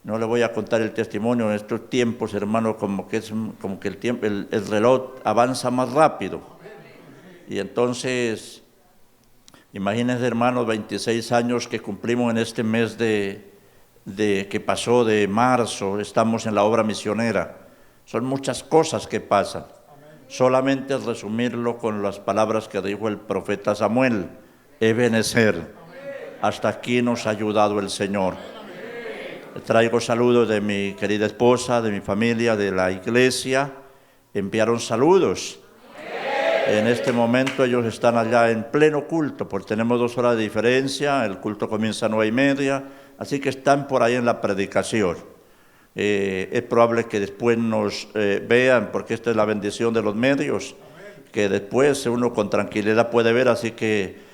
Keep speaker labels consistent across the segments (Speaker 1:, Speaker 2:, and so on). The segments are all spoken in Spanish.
Speaker 1: No le voy a contar el testimonio en estos tiempos, hermano, como que el tiempo, el reloj avanza más rápido. Y entonces, imagínense, hermanos, 26 años que cumplimos en este mes de que pasó de marzo, estamos en la obra misionera. Son muchas cosas que pasan. Solamente resumirlo con las palabras que dijo el profeta Samuel: Ebenezer, hasta aquí nos ha ayudado el Señor. Traigo saludos de mi querida esposa, de mi familia, de la iglesia. Enviaron saludos. En este momento ellos están allá en pleno culto, porque tenemos 2 horas de diferencia, el culto comienza a 9:30, así que están por ahí en la predicación. Es probable que después nos vean, porque esta es la bendición de los medios, que después uno con tranquilidad puede ver, así que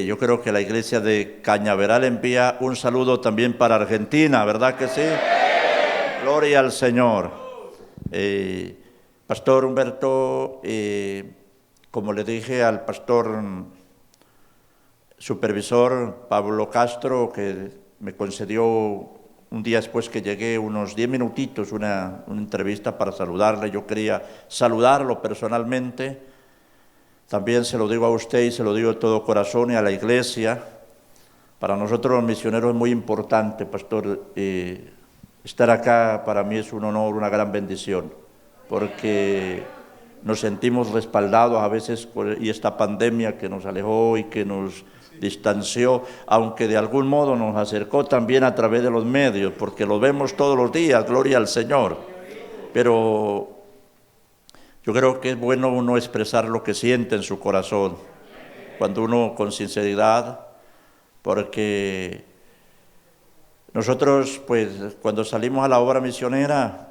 Speaker 1: yo creo que la iglesia de Cañaveral envía un saludo también para Argentina, ¿verdad que sí? Gloria al Señor. Pastor Humberto, como le dije al pastor supervisor Pablo Castro, que me concedió un día después que llegué unos 10 minutitos una entrevista para saludarle, yo quería saludarlo personalmente. También se lo digo a usted y se lo digo de todo corazón y a la iglesia. Para nosotros los misioneros es muy importante, pastor. Estar acá para mí es un honor, una gran bendición, porque nos sentimos respaldados a veces y esta pandemia que nos alejó y que nos distanció, aunque de algún modo nos acercó también a través de los medios, porque lo vemos todos los días, gloria al Señor. Pero yo creo que es bueno uno expresar lo que siente en su corazón, cuando uno con sinceridad, porque nosotros pues cuando salimos a la obra misionera,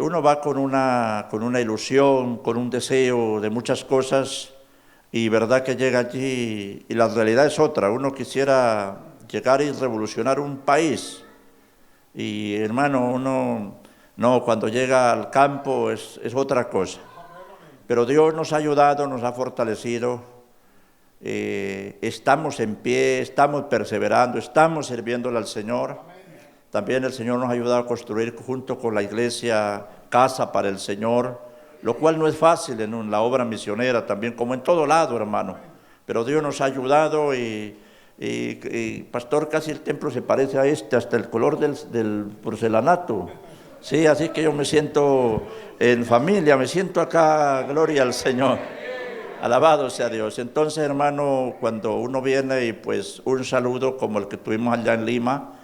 Speaker 1: uno va con una ilusión, con un deseo de muchas cosas, y verdad que llega allí y la realidad es otra. Uno quisiera llegar y revolucionar un país, y hermano, uno no, cuando llega al campo es otra cosa. Pero Dios nos ha ayudado, nos ha fortalecido, estamos en pie, estamos perseverando, estamos sirviéndole al Señor. También el Señor nos ha ayudado a construir junto con la iglesia casa para el Señor, lo cual no es fácil en la obra misionera, también como en todo lado, hermano. Pero Dios nos ha ayudado y pastor, casi el templo se parece a hasta el color del porcelanato. Sí, así que yo me siento en familia, me siento acá, gloria al Señor. Alabado sea Dios. Entonces, hermano, cuando uno viene y pues un saludo como el que tuvimos allá en Lima,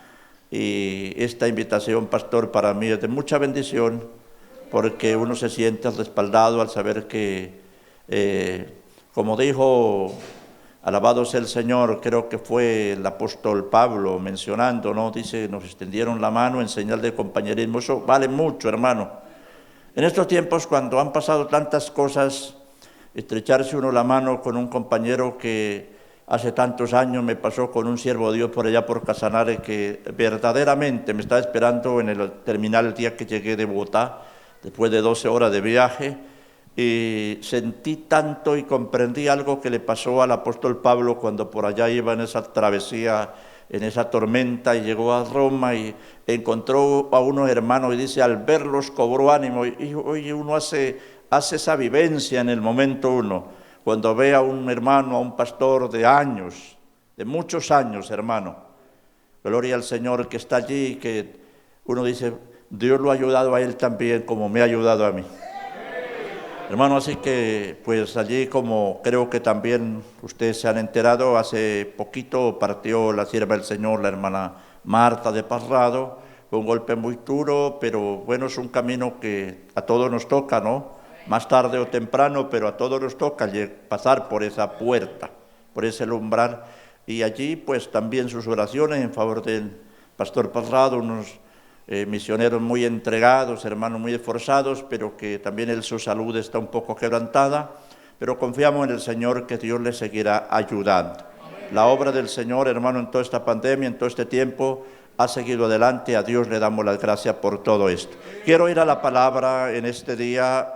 Speaker 1: y esta invitación, pastor, para mí es de mucha bendición, porque uno se siente respaldado al saber que, como dijo, alabado sea el Señor, creo que fue el apóstol Pablo mencionando, ¿no? Dice, nos extendieron la mano en señal de compañerismo. Eso vale mucho, hermano. En estos tiempos, cuando han pasado tantas cosas, estrecharse uno la mano con un compañero que hace tantos años me pasó con un siervo de Dios por allá por Casanare, que verdaderamente me estaba esperando en el terminal el día que llegué de Bogotá, después de 12 horas de viaje, y sentí tanto y comprendí algo que le pasó al apóstol Pablo cuando por allá iba en esa travesía, en esa tormenta, y llegó a Roma y encontró a unos hermanos y dice, al verlos cobró ánimo. Y oye, uno hace esa vivencia en el momento uno, cuando ve a un hermano, a un pastor de años, de muchos años, hermano, gloria al Señor, que está allí, que uno dice, Dios lo ha ayudado a él también como me ha ayudado a mí. Hermano, así que pues allí, como creo que también ustedes se han enterado, hace poquito partió la sierva del Señor, la hermana Marta de Parrado. Fue un golpe muy duro, pero bueno, es un camino que a todos nos toca, ¿no? Más tarde o temprano, pero a todos nos toca pasar por esa puerta, por ese umbral. Y allí pues también sus oraciones en favor del pastor Parrado, unos misioneros muy entregados, hermanos muy esforzados, pero que también su salud está un poco quebrantada, pero confiamos en el Señor que Dios les seguirá ayudando. La obra del Señor, hermano, en toda esta pandemia, en todo este tiempo, ha seguido adelante. A Dios le damos las gracias por todo esto. Quiero ir a la palabra en este día,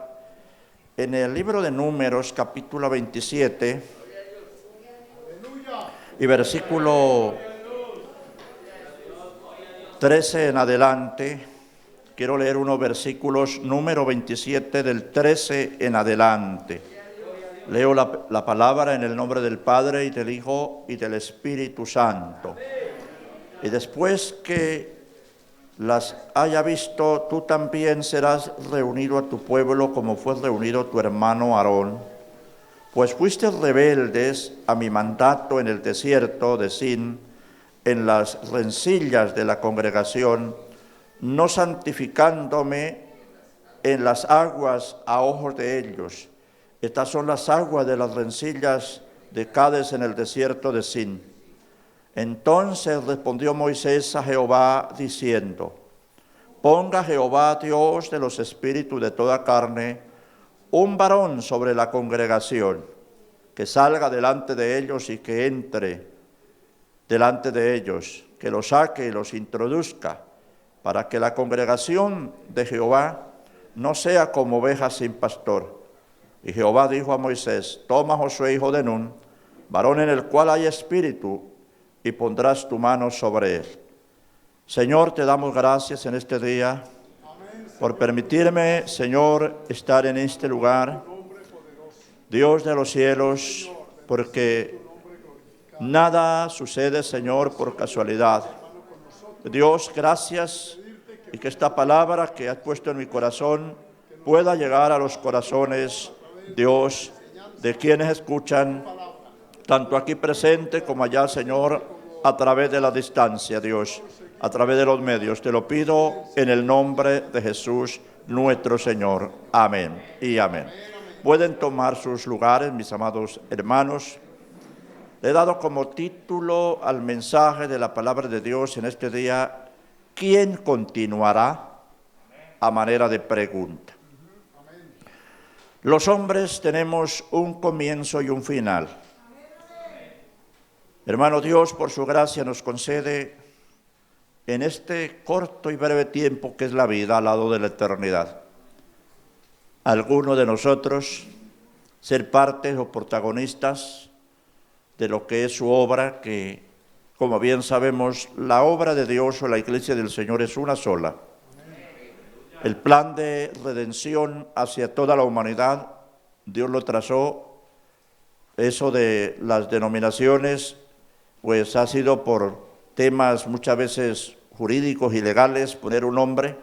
Speaker 1: en el libro de Números, capítulo 27, y versículo 13 en adelante. Quiero leer unos versículos, número 27 del 13 en adelante. Leo la palabra en el nombre del Padre y del Hijo y del Espíritu Santo. Y después que las haya visto, tú también serás reunido a tu pueblo como fue reunido tu hermano Aarón. Pues fuiste rebeldes a mi mandato en el desierto de Sin, en las rencillas de la congregación, no santificándome en las aguas a ojos de ellos. Estas son las aguas de las rencillas de Cades en el desierto de Sin. Entonces respondió Moisés a Jehová diciendo: ponga Jehová, Dios de los espíritus de toda carne, un varón sobre la congregación, que salga delante de ellos y que entre delante de ellos, que los saque y los introduzca, para que la congregación de Jehová no sea como ovejas sin pastor. Y Jehová dijo a Moisés: toma Josué hijo de Nun, varón en el cual hay espíritu, y pondrás tu mano sobre él. Señor, te damos gracias en este día por permitirme, Señor, estar en este lugar. Dios de los cielos, porque nada sucede, Señor, por casualidad. Dios, gracias, y que esta palabra que has puesto en mi corazón pueda llegar a los corazones, Dios, de quienes escuchan, tanto aquí presente como allá, Señor, a través de la distancia, Dios, a través de los medios. Te lo pido en el nombre de Jesús, nuestro Señor. Amén y amén. Pueden tomar sus lugares, mis amados hermanos. Le he dado como título al mensaje de la palabra de Dios en este día: ¿quién continuará? A manera de pregunta. Los hombres tenemos un comienzo y un final. Hermano, Dios por su gracia nos concede en este corto y breve tiempo que es la vida al lado de la eternidad, algunos de nosotros ser partes o protagonistas de lo que es su obra, que, como bien sabemos, la obra de Dios o la iglesia del Señor es una sola. El plan de redención hacia toda la humanidad, Dios lo trazó. Eso de las denominaciones, pues ha sido por temas muchas veces jurídicos y legales, poner un nombre,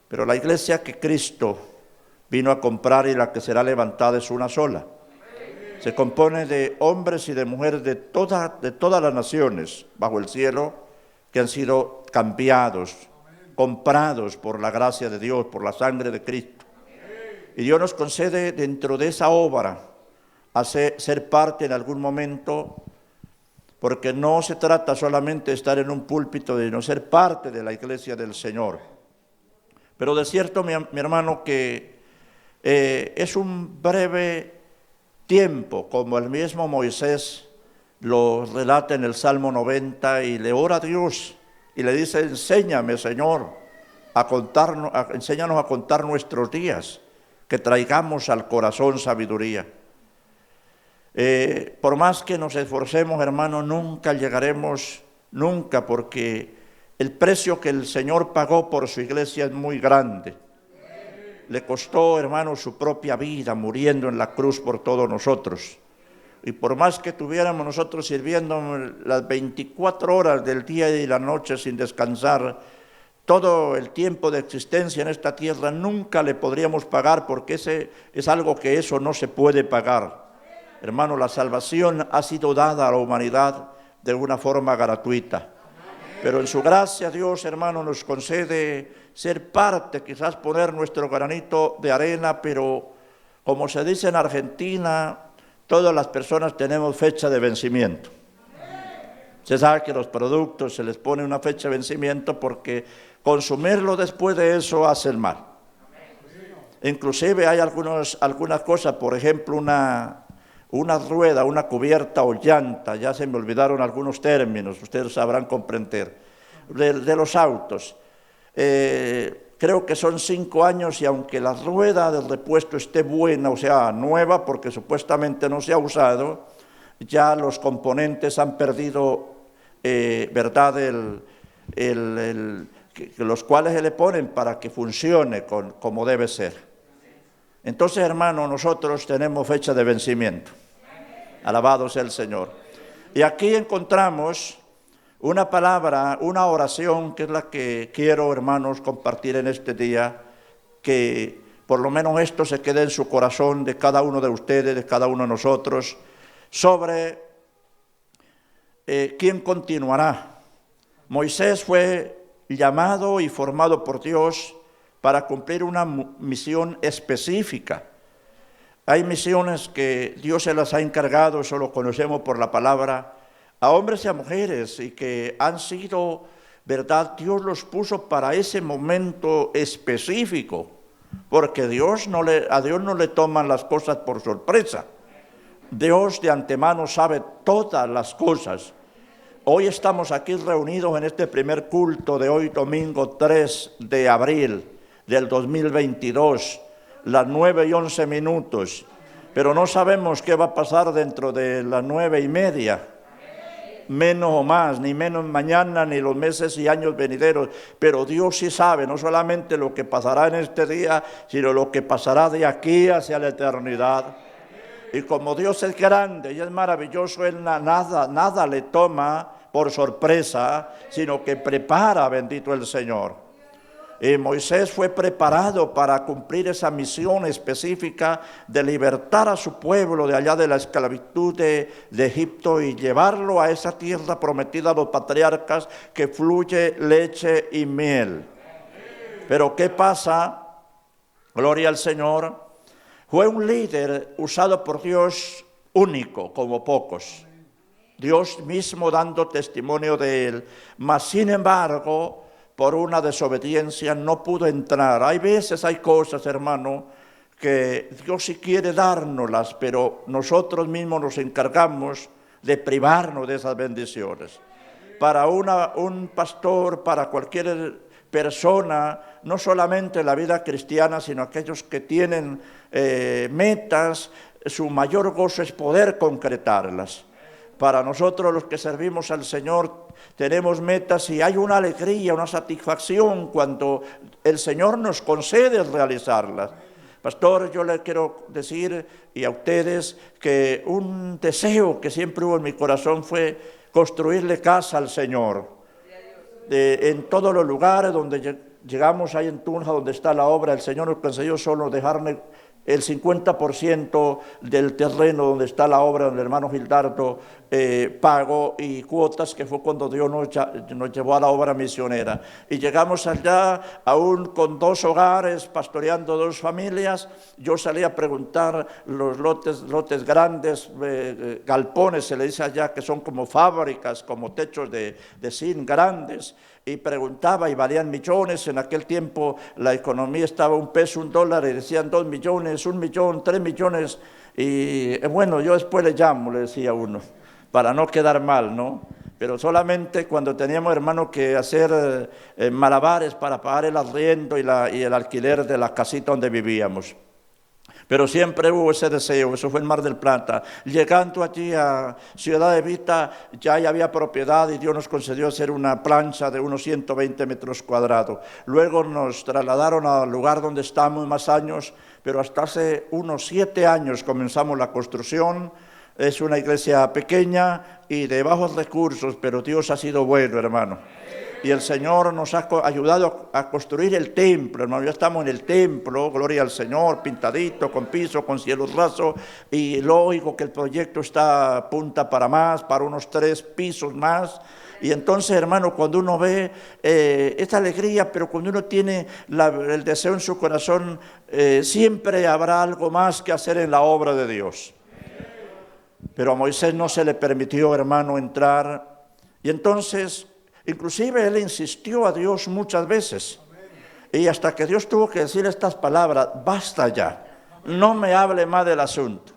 Speaker 1: pero la iglesia que Cristo vino a comprar y la que será levantada es una sola. Se compone de hombres y de mujeres de todas las naciones bajo el cielo, que han sido cambiados, comprados por la gracia de Dios, por la sangre de Cristo. Y Dios nos concede dentro de esa obra ser parte en algún momento, porque no se trata solamente de estar en un púlpito, sino ser parte de la iglesia del Señor. Pero de cierto, mi hermano, que es un breve tiempo, como el mismo Moisés lo relata en el Salmo 90, y le ora a Dios y le dice: enséñame, Señor, enséñanos a contar nuestros días, que traigamos al corazón sabiduría. Por más que nos esforcemos, hermano, nunca llegaremos, nunca, porque el precio que el Señor pagó por su iglesia es muy grande. Le costó, hermano, su propia vida, muriendo en la cruz por todos nosotros. Y por más que tuviéramos nosotros sirviendo las 24 horas del día y la noche sin descansar, todo el tiempo de existencia en esta tierra, nunca le podríamos pagar, porque ese es algo que eso no se puede pagar. Hermano, la salvación ha sido dada a la humanidad de una forma gratuita. Pero en su gracia Dios, hermano, nos concede ser parte, quizás poner nuestro granito de arena, pero como se dice en Argentina, todas las personas tenemos fecha de vencimiento. Se sabe que los productos se les pone una fecha de vencimiento porque consumirlo después de eso hace el mal. Inclusive hay algunas cosas, por ejemplo, una rueda, una cubierta o llanta, ya se me olvidaron algunos términos, ustedes sabrán comprender, de los autos. Creo que son 5 años, y aunque la rueda del repuesto esté buena, o sea, nueva, porque supuestamente no se ha usado, ya los componentes han perdido, ¿verdad?, que los cuales se le ponen para que funcione como debe ser. Entonces, hermano, nosotros tenemos fecha de vencimiento. Alabado sea el Señor. Y aquí encontramos una palabra, una oración, que es la que quiero, hermanos, compartir en este día, que por lo menos esto se quede en su corazón de cada uno de ustedes, de cada uno de nosotros, sobre quién continuará. Moisés fue llamado y formado por Dios para cumplir una misión específica. Hay misiones que Dios se las ha encargado, eso lo conocemos por la palabra, a hombres y a mujeres, y que han sido, ¿verdad? Dios los puso para ese momento específico, porque a Dios no le toman las cosas por sorpresa. Dios de antemano sabe todas las cosas. Hoy estamos aquí reunidos en este primer culto de hoy, domingo 3 de abril del 2022, las 9:11, pero no sabemos qué va a pasar dentro de las 9:30, menos o más, ni menos mañana, ni los meses y años venideros, pero Dios sí sabe, no solamente lo que pasará en este día, sino lo que pasará de aquí hacia la eternidad. Y como Dios es grande y es maravilloso, Él nada le toma por sorpresa, sino que prepara, bendito el Señor. Y Moisés fue preparado para cumplir esa misión específica de libertar a su pueblo de allá de la esclavitud de Egipto y llevarlo a esa tierra prometida a los patriarcas que fluye leche y miel. Pero ¿qué pasa? Gloria al Señor. Fue un líder usado por Dios único, como pocos. Dios mismo dando testimonio de él. Mas, sin embargo, por una desobediencia no pudo entrar. Hay veces, hay cosas, hermano, que Dios sí quiere dárnoslas, pero nosotros mismos nos encargamos de privarnos de esas bendiciones. Para un pastor, para cualquier persona, no solamente en la vida cristiana, sino aquellos que tienen metas, su mayor gozo es poder concretarlas. Para nosotros los que servimos al Señor tenemos metas y hay una alegría, una satisfacción cuando el Señor nos concede realizarlas. Pastor, yo le quiero decir y a ustedes que un deseo que siempre hubo en mi corazón fue construirle casa al Señor. En todos los lugares donde llegamos, ahí en Tunja, donde está la obra, el Señor nos concedió solo dejarme el 50% del terreno donde está la obra, donde el hermano Gildardo pagó y cuotas, que fue cuando Dios nos llevó a la obra misionera. Y llegamos allá, aún con 2 hogares, pastoreando 2 familias. Yo salí a preguntar los lotes grandes, galpones, se le dice allá, que son como fábricas, como techos de zinc grandes. Y preguntaba y valían millones. En aquel tiempo la economía estaba $1, $1, y decían 2 millones, 1 millón, 3 millones. Y bueno, yo después le llamo, le decía uno, para no quedar mal, ¿no? Pero solamente cuando teníamos, hermano, que hacer malabares para pagar el arriendo y el alquiler de la casita donde vivíamos. Pero siempre hubo ese deseo, eso fue en Mar del Plata. Llegando allí a Ciudad de Vita, ya había propiedad y Dios nos concedió hacer una plancha de unos 120 metros cuadrados. Luego nos trasladaron al lugar donde estamos más años, pero hasta hace unos 7 años comenzamos la construcción. Es una iglesia pequeña y de bajos recursos, pero Dios ha sido bueno, hermano. Y el Señor nos ha ayudado a construir el templo, hermano. Ya estamos en el templo, gloria al Señor, pintadito, con piso, con cielos rasos. Y lógico que el proyecto está apunta para más, para unos 3 pisos más. Y entonces, hermano, cuando uno ve esta alegría, pero cuando uno tiene el deseo en su corazón, siempre habrá algo más que hacer en la obra de Dios. Pero a Moisés no se le permitió, hermano, entrar. Y entonces, inclusive él insistió a Dios muchas veces. Y hasta que Dios tuvo que decir estas palabras: basta ya, no me hable más del asunto.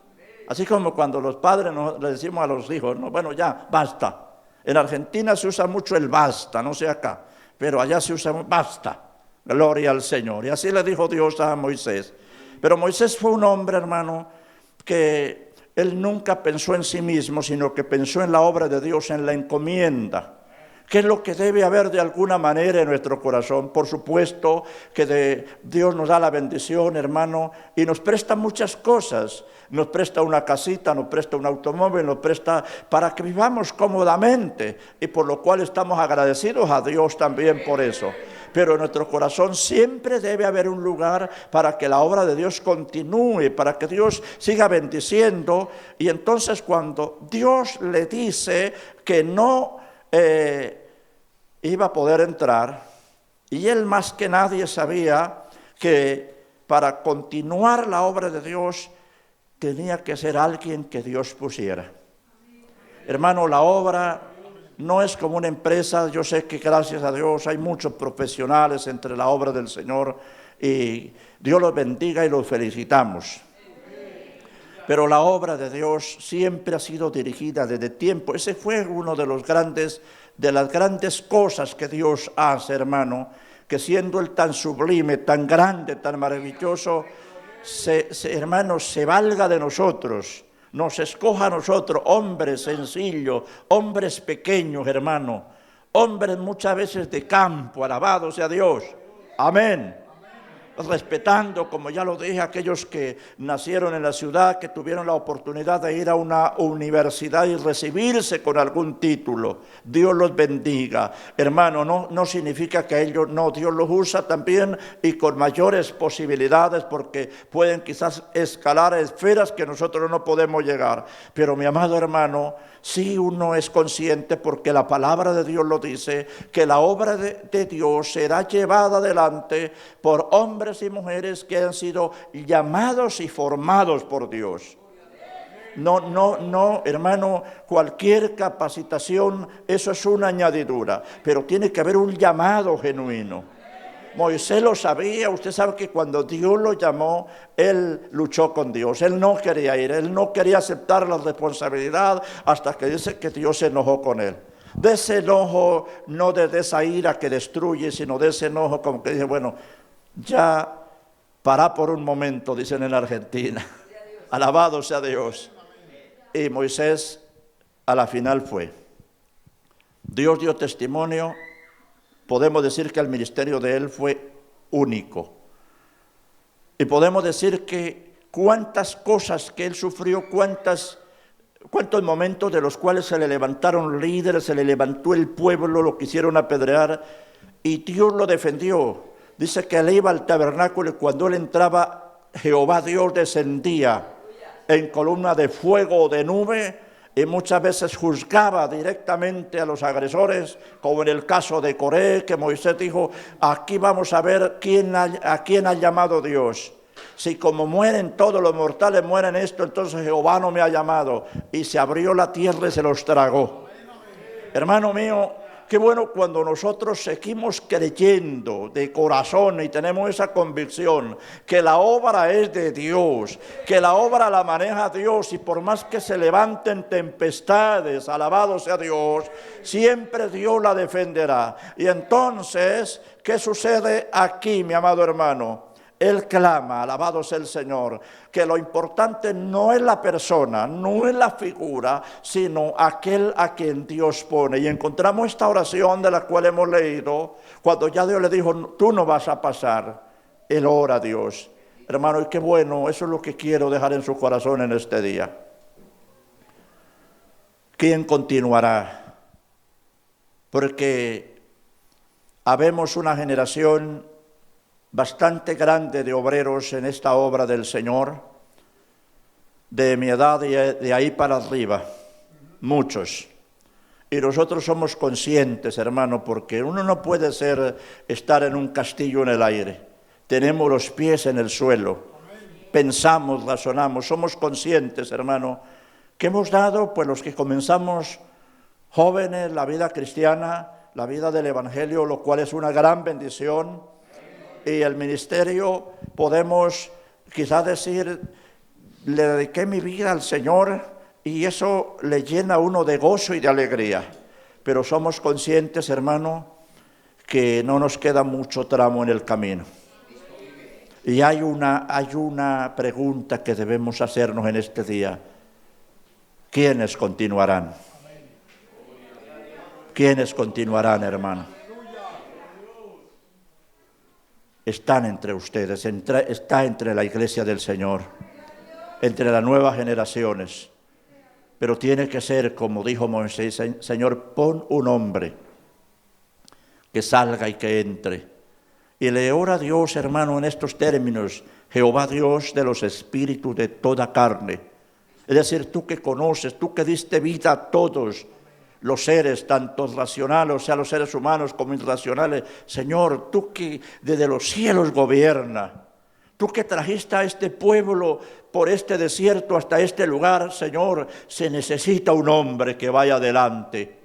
Speaker 1: Así como cuando los padres le decimos a los hijos, no, bueno, ya, basta. En Argentina se usa mucho el basta, no sé acá, pero allá se usa basta, gloria al Señor. Y así le dijo Dios a Moisés. Pero Moisés fue un hombre, hermano, que él nunca pensó en sí mismo, sino que pensó en la obra de Dios, en la encomienda. ¿Qué es lo que debe haber de alguna manera en nuestro corazón? Por supuesto que Dios nos da la bendición, hermano, y nos presta muchas cosas. Nos presta una casita, nos presta un automóvil, nos presta para que vivamos cómodamente, y por lo cual estamos agradecidos a Dios también por eso. Pero en nuestro corazón siempre debe haber un lugar para que la obra de Dios continúe, para que Dios siga bendiciendo. Y entonces cuando Dios le dice que no iba a poder entrar, y él más que nadie sabía que para continuar la obra de Dios tenía que ser alguien que Dios pusiera. Hermano, la obra no es como una empresa. Yo sé que gracias a Dios hay muchos profesionales entre la obra del Señor, y Dios los bendiga y los felicitamos. Pero la obra de Dios siempre ha sido dirigida desde tiempo. Ese fue uno de las grandes cosas que Dios hace, hermano, que siendo Él tan sublime, tan grande, tan maravilloso, hermano, se valga de nosotros, nos escoja a nosotros, hombres sencillos, hombres pequeños, hermano, hombres muchas veces de campo, alabado sea Dios, amén. Respetando, como ya lo dije, a aquellos que nacieron en la ciudad, que tuvieron la oportunidad de ir a una universidad y recibirse con algún título. Dios los bendiga. Hermano, no significa que ellos no, Dios los usa también y con mayores posibilidades, porque pueden quizás escalar esferas que nosotros no podemos llegar. Pero mi amado hermano, sí uno es consciente, porque la palabra de Dios lo dice, que la obra de Dios será llevada adelante por hombres y mujeres que han sido llamados y formados por Dios. No, hermano, cualquier capacitación, eso es una añadidura, pero tiene que haber un llamado genuino. Moisés lo sabía. Usted sabe que cuando Dios lo llamó, él luchó con Dios. Él no quería ir, él no quería aceptar la responsabilidad, hasta que dice que Dios se enojó con él. De ese enojo, no de esa ira que destruye, sino de ese enojo como que dice, bueno, ya para por un momento, dicen en Argentina. Alabado sea Dios. Y Moisés a la final fue. Dios dio testimonio. Podemos decir que el ministerio de él fue único. Y podemos decir que cuántas cosas que él sufrió, cuántos momentos de los cuales se le levantaron líderes, se le levantó el pueblo, lo quisieron apedrear, y Dios lo defendió. Dice que él iba al tabernáculo y cuando él entraba, Jehová Dios descendía en columna de fuego o de nube, y muchas veces juzgaba directamente a los agresores, como en el caso de Coré, que Moisés dijo, aquí vamos a ver a quién ha llamado Dios. Si como mueren todos los mortales, mueren esto, entonces Jehová no me ha llamado. Y se abrió la tierra y se los tragó. Hermano mío, qué bueno cuando nosotros seguimos creyendo de corazón y tenemos esa convicción que la obra es de Dios, que la obra la maneja Dios, y por más que se levanten tempestades, alabado sea Dios, siempre Dios la defenderá. Y entonces, ¿qué sucede aquí, mi amado hermano? Él clama, alabado sea el Señor, que lo importante no es la persona, no es la figura, sino aquel a quien Dios pone. Y encontramos esta oración de la cual hemos leído, cuando ya Dios le dijo, tú no vas a pasar, él ora a Dios. Hermano, y qué bueno, eso es lo que quiero dejar en su corazón en este día. ¿Quién continuará? Porque habemos una generación bastante grande de obreros en esta obra del Señor, de mi edad y de ahí para arriba, muchos. Y nosotros somos conscientes, hermano, porque uno no puede estar en un castillo en el aire. Tenemos los pies en el suelo, pensamos, razonamos, somos conscientes, hermano, que hemos dado, pues los que comenzamos jóvenes, la vida cristiana, la vida del Evangelio, lo cual es una gran bendición. Y el ministerio, podemos quizás decir, le dediqué mi vida al Señor, y eso le llena a uno de gozo y de alegría. Pero somos conscientes, hermano, que no nos queda mucho tramo en el camino. Y hay una pregunta que debemos hacernos en este día. ¿Quiénes continuarán? ¿Quiénes continuarán, hermano? Están entre ustedes, está entre la iglesia del Señor, entre las nuevas generaciones. Pero tiene que ser, como dijo Moisés: Señor, pon un hombre que salga y que entre. Y le ora a Dios, hermano, en estos términos: Jehová Dios de los espíritus de toda carne. Es decir, tú que conoces, tú que diste vida a todos los seres, tanto racionales, o sea, los seres humanos como irracionales. Señor, tú que desde los cielos gobierna, tú que trajiste a este pueblo por este desierto hasta este lugar, Señor, se necesita un hombre que vaya adelante.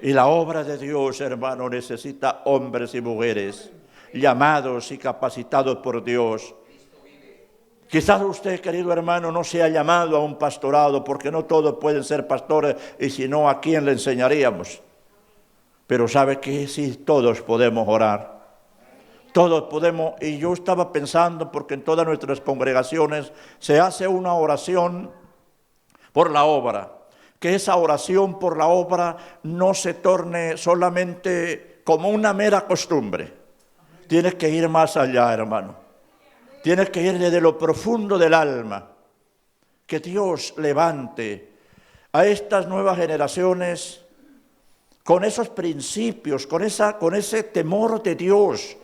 Speaker 1: Y la obra de Dios, hermano, necesita hombres y mujeres llamados y capacitados por Dios. Quizás usted, querido hermano, no se ha llamado a un pastorado, porque no todos pueden ser pastores, y si no, ¿a quién le enseñaríamos? Pero ¿sabe qué? Sí, todos podemos orar. Todos podemos, y yo estaba pensando, porque en todas nuestras congregaciones se hace una oración por la obra, que esa oración por la obra no se torne solamente como una mera costumbre. Tiene que ir más allá, hermano. Tienes que ir desde lo profundo del alma. Que Dios levante a estas nuevas generaciones con esos principios, con ese temor de Dios.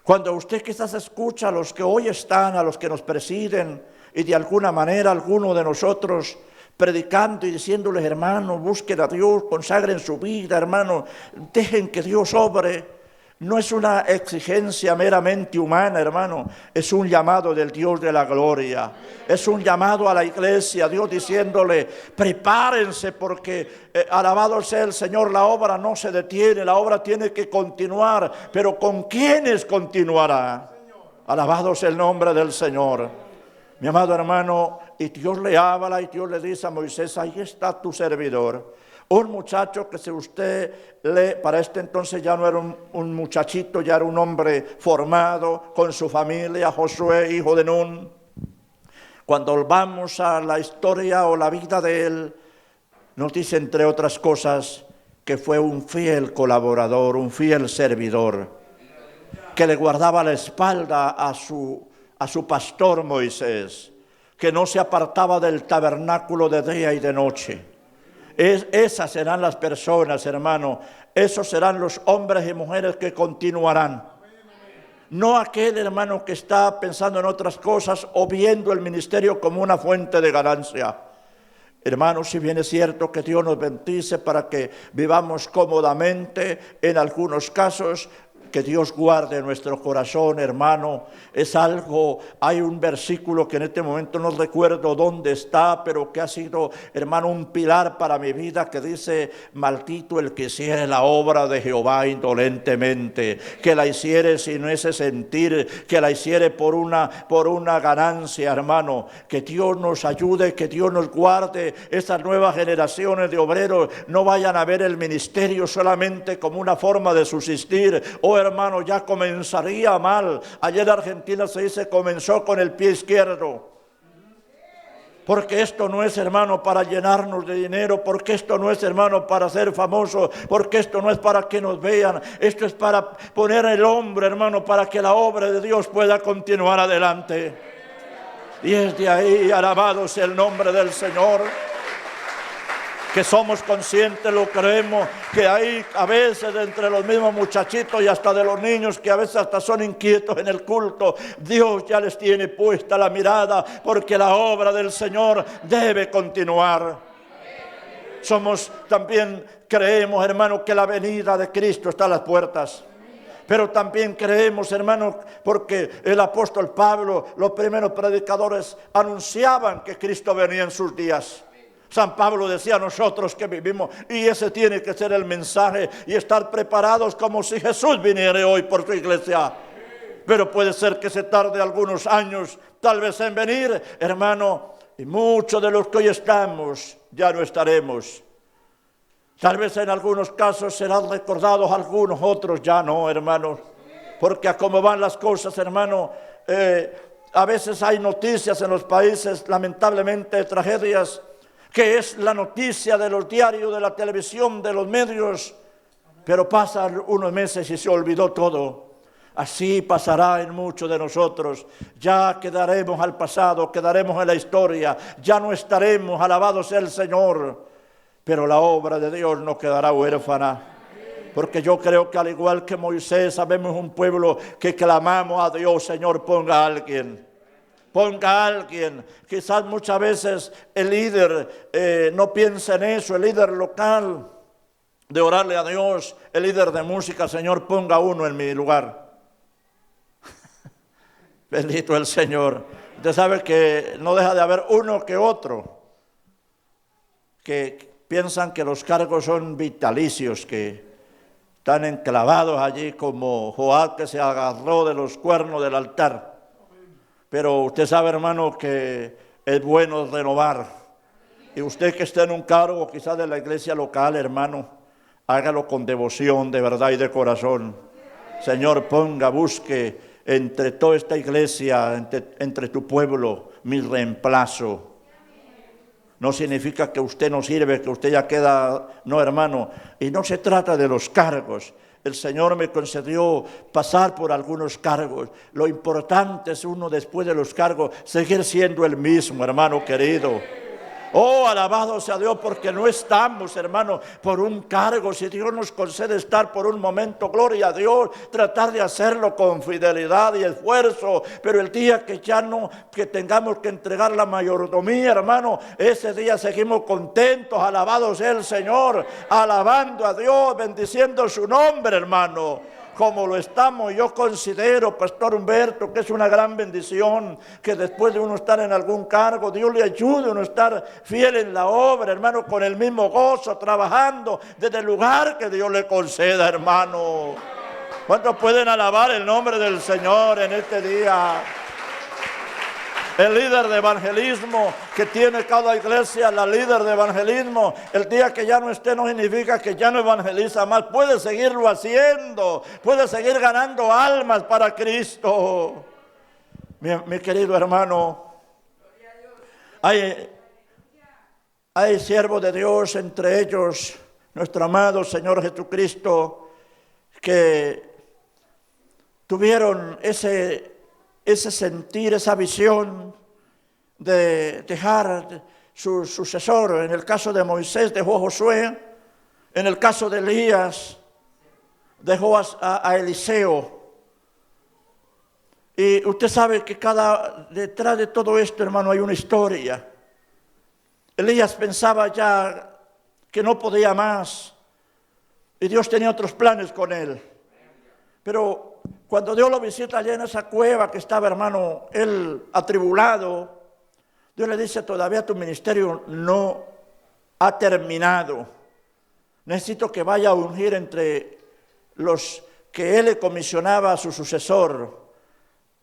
Speaker 1: Cuando usted quizás escucha a los que hoy están, a los que nos presiden, y de alguna manera alguno de nosotros predicando y diciéndoles: hermano, busquen a Dios, consagren su vida, hermano, dejen que Dios obre. No es una exigencia meramente humana, hermano, es un llamado del Dios de la gloria. Es un llamado a la iglesia, Dios diciéndole: prepárense, porque alabado sea el Señor, la obra no se detiene, la obra tiene que continuar. Pero ¿con quiénes continuará? Alabado sea el nombre del Señor. Mi amado hermano, y Dios le habla y Dios le dice a Moisés: ahí está tu servidor. Un muchacho que, si usted lee, para este entonces ya no era un muchachito, ya era un hombre formado con su familia, Josué, hijo de Nun. Cuando vamos a la historia o la vida de él, nos dice, entre otras cosas, que fue un fiel colaborador, un fiel servidor, que le guardaba la espalda a su pastor Moisés, que no se apartaba del tabernáculo de día y de noche. Esas serán las personas, hermano, esos serán los hombres y mujeres que continuarán. No aquel, hermano, que está pensando en otras cosas o viendo el ministerio como una fuente de ganancia. Hermano, si bien es cierto que Dios nos bendice para que vivamos cómodamente, en algunos casos, que Dios guarde nuestro corazón, hermano, es algo. Hay un versículo que en este momento no recuerdo dónde está, pero que ha sido, hermano, un pilar para mi vida, que dice: maldito el que hiciere la obra de Jehová indolentemente, que la hiciere sin ese sentir, que la hiciere por una ganancia, hermano. Que Dios nos ayude, que Dios nos guarde. Estas nuevas generaciones de obreros no vayan a ver el ministerio solamente como una forma de subsistir. Hermano, ya comenzaría mal. Ayer en Argentina se dice: comenzó con el pie izquierdo. Porque esto no es, hermano, para llenarnos de dinero, porque esto no es, hermano, para ser famoso, porque esto no es para que nos vean. Esto es para poner el hombre, hermano, para que la obra de Dios pueda continuar adelante. Y es de ahí, alabado sea el nombre del Señor, que somos conscientes, lo creemos, que hay a veces entre los mismos muchachitos y hasta de los niños, que a veces hasta son inquietos en el culto, Dios ya les tiene puesta la mirada, porque la obra del Señor debe continuar. También creemos, hermano, que la venida de Cristo está a las puertas. Pero también creemos, hermano, porque el apóstol Pablo, los primeros predicadores anunciaban que Cristo venía en sus días. San Pablo decía: nosotros que vivimos, y ese tiene que ser el mensaje, y estar preparados como si Jesús viniera hoy por su iglesia. Pero puede ser que se tarde algunos años, tal vez en venir, hermano, y muchos de los que hoy estamos ya no estaremos. Tal vez en algunos casos serán recordados, algunos otros ya no, hermanos, porque a cómo van las cosas, hermano, a veces hay noticias en los países, lamentablemente, de tragedias, que es la noticia de los diarios, de la televisión, de los medios, pero pasan unos meses y se olvidó todo. Así pasará en muchos de nosotros. Ya quedaremos al pasado, quedaremos en la historia, ya no estaremos, alabado sea el Señor, pero la obra de Dios no quedará huérfana. Porque yo creo que al igual que Moisés, sabemos un pueblo que clamamos a Dios: Señor, ponga a alguien. Ponga a alguien. Quizás muchas veces el líder no piensa en eso, el líder local, de orarle a Dios, el líder de música: Señor, ponga uno en mi lugar. Bendito el Señor. Usted sabe que no deja de haber uno que otro que piensan que los cargos son vitalicios, que están enclavados allí como Joab, que se agarró de los cuernos del altar. Pero usted sabe, hermano, que es bueno renovar. Y usted que está en un cargo quizás de la iglesia local, hermano, hágalo con devoción, de verdad y de corazón. Señor, busque entre toda esta iglesia, entre tu pueblo, mi reemplazo. No significa que usted no sirve, que usted ya queda, no, hermano. Y no se trata de los cargos. El Señor me concedió pasar por algunos cargos. Lo importante es uno, después de los cargos, seguir siendo el mismo, hermano querido. Oh, alabado sea Dios, porque no estamos, hermano, por un cargo. Si Dios nos concede estar por un momento, gloria a Dios, tratar de hacerlo con fidelidad y esfuerzo. Pero el día que ya no, que tengamos que entregar la mayordomía, hermano, ese día seguimos contentos, alabado sea el Señor, alabando a Dios, bendiciendo su nombre, hermano. Como lo estamos, yo considero, Pastor Humberto, que es una gran bendición que después de uno estar en algún cargo, Dios le ayude a uno a estar fiel en la obra, hermano, con el mismo gozo, trabajando desde el lugar que Dios le conceda, hermano. ¿Cuántos pueden alabar el nombre del Señor en este día? El líder de evangelismo que tiene cada iglesia, la líder de evangelismo, el día que ya no esté no significa que ya no evangeliza más. Puede seguirlo haciendo, puede seguir ganando almas para Cristo. Mi querido hermano, hay siervos de Dios, entre ellos nuestro amado Señor Jesucristo, que tuvieron ese sentir, esa visión de dejar su sucesor. En el caso de Moisés dejó a Josué, en el caso de Elías dejó a Eliseo. Y usted sabe que detrás de todo esto, hermano, hay una historia. Elías pensaba ya que no podía más y Dios tenía otros planes con él. Pero cuando Dios lo visita allá en esa cueva que estaba, hermano, él atribulado, Dios le dice: todavía tu ministerio no ha terminado. Necesito que vaya a ungir entre los que él le comisionaba a su sucesor,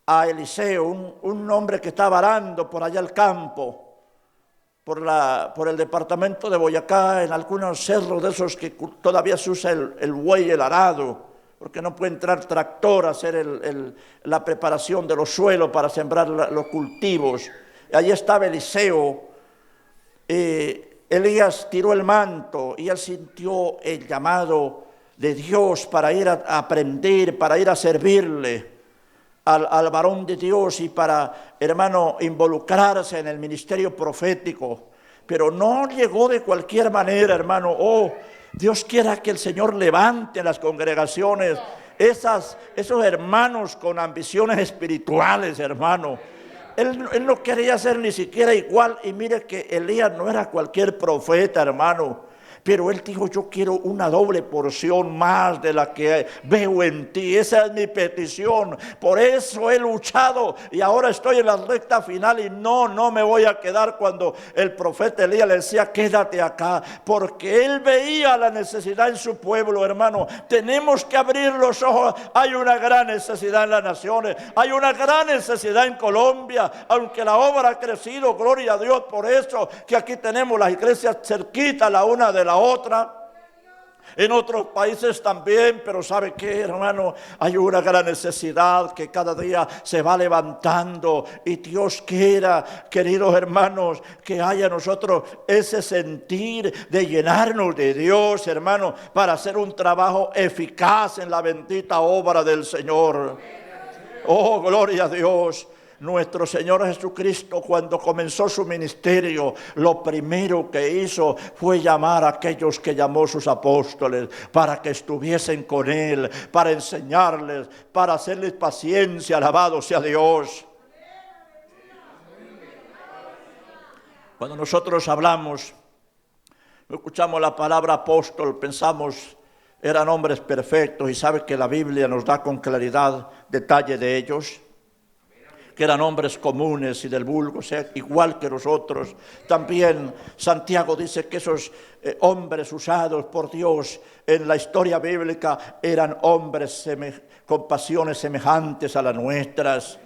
Speaker 1: a Eliseo, un hombre que estaba arando por allá al campo, por el departamento de Boyacá, en algunos cerros de esos que todavía se usa el buey, el arado, porque no puede entrar tractor a hacer la preparación de los suelos para sembrar los cultivos. Y allí estaba Eliseo. Elías tiró el manto y él sintió el llamado de Dios para ir a aprender, para ir a servirle al varón de Dios y para, hermano, involucrarse en el ministerio profético. Pero no llegó de cualquier manera, hermano. Dios quiera que el Señor levante en las congregaciones esos hermanos con ambiciones espirituales, hermano. Él no quería ser ni siquiera igual. Y mire que Elías no era cualquier profeta, hermano. Pero él dijo: yo quiero una doble porción más de la que veo en ti. Esa es mi petición. Por eso he luchado y ahora estoy en la recta final y no me voy a quedar. Cuando el profeta Elías le decía: quédate acá, porque él veía la necesidad en su pueblo, hermano. Tenemos que abrir los ojos. Hay una gran necesidad en las naciones, hay una gran necesidad en Colombia, aunque la obra ha crecido, gloria a Dios. Por eso que aquí tenemos las iglesias cerquitas la una de la otra. En otros países también, pero ¿sabe qué, hermano? Hay una gran necesidad que cada día se va levantando, y Dios quiera, queridos hermanos, que haya en nosotros ese sentir de llenarnos de Dios, hermano, para hacer un trabajo eficaz en la bendita obra del Señor. Oh, gloria a Dios. Nuestro Señor Jesucristo, cuando comenzó su ministerio, lo primero que hizo fue llamar a aquellos que llamó sus apóstoles para que estuviesen con Él, para enseñarles, para hacerles paciencia. Alabado sea Dios. Cuando nosotros hablamos, escuchamos la palabra apóstol, pensamos eran hombres perfectos, y sabe que la Biblia nos da con claridad detalle de ellos, que eran hombres comunes y del vulgo, o sea, igual que nosotros. También Santiago dice que esos hombres usados por Dios en la historia bíblica eran hombres con pasiones semejantes a las nuestras,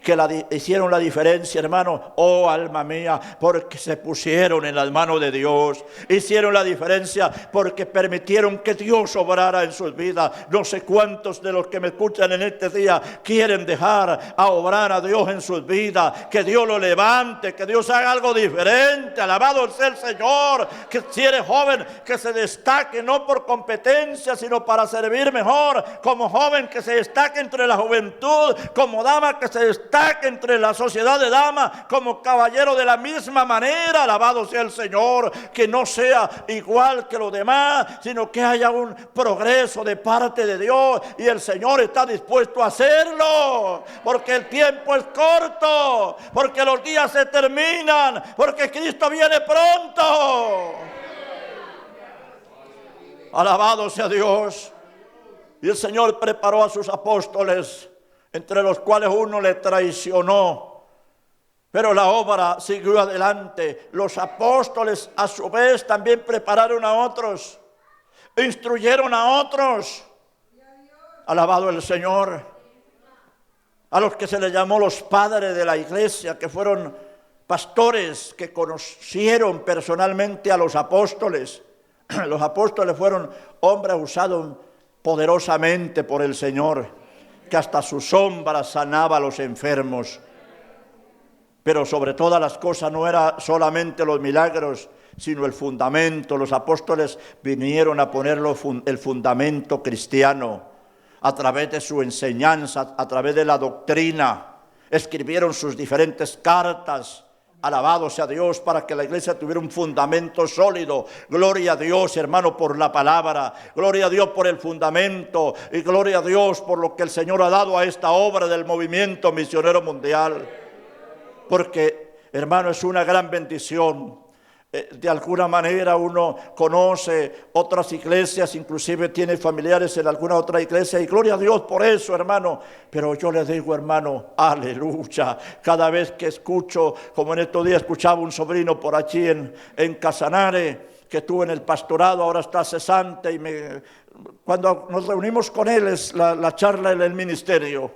Speaker 1: que hicieron la diferencia, hermano, oh alma mía, porque se pusieron en las manos de Dios. Hicieron la diferencia porque permitieron que Dios obrara en sus vidas. No sé cuántos de los que me escuchan en este día quieren dejar a obrar a Dios en sus vidas, que Dios lo levante, que Dios haga algo diferente. Alabado sea el Señor. Que si eres joven, que se destaque no por competencia, sino para servir mejor. Como joven, que se destaque entre la juventud. Como dama, que se destaque entre la sociedad de damas, como caballero de la misma manera. Alabado sea el Señor. Que no sea igual que los demás, sino que haya un progreso de parte de Dios, y el Señor está dispuesto a hacerlo, porque el tiempo es corto, porque los días se terminan, porque Cristo viene pronto. Alabado sea Dios. Y el Señor preparó a sus apóstoles, entre los cuales uno le traicionó, pero la obra siguió adelante. Los apóstoles a su vez también prepararon a otros, instruyeron a otros. Alabado el Señor. A los que se les llamó los padres de la iglesia, que fueron pastores que conocieron personalmente a los apóstoles. Los apóstoles fueron hombres usados poderosamente por el Señor, que hasta su sombra sanaba a los enfermos. Pero sobre todas las cosas no era solamente los milagros, sino el fundamento. Los apóstoles vinieron a poner el fundamento cristiano a través de su enseñanza, a través de la doctrina. Escribieron sus diferentes cartas. Alabado sea Dios, para que la iglesia tuviera un fundamento sólido. Gloria a Dios, hermano, por la palabra. Gloria a Dios por el fundamento. Y gloria a Dios por lo que el Señor ha dado a esta obra del movimiento misionero mundial. Porque, hermano, es una gran bendición. De alguna manera uno conoce otras iglesias, inclusive tiene familiares en alguna otra iglesia, y gloria a Dios por eso, hermano. Pero yo les digo, hermano, aleluya, cada vez que escucho, como en estos días escuchaba un sobrino por allí en Casanare, que estuvo en el pastorado, ahora está cesante, y cuando nos reunimos con él, es la charla en el ministerio,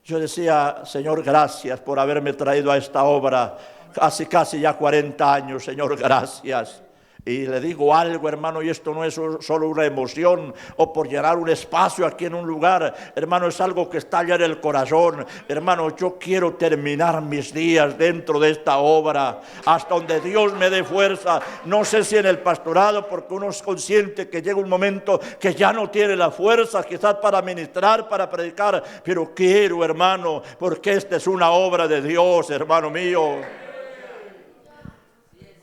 Speaker 1: yo decía: Señor, gracias por haberme traído a esta obra, casi ya 40 años, Señor, gracias. Y le digo algo, hermano, y esto no es solo una emoción o por llenar un espacio aquí en un lugar, hermano, es algo que está allá en el corazón. Hermano, yo quiero terminar mis días dentro de esta obra, hasta donde Dios me dé fuerza. No sé si en el pastorado, porque uno es consciente que llega un momento que ya no tiene la fuerza quizás para ministrar, para predicar, pero quiero, hermano, porque esta es una obra de Dios, hermano mío.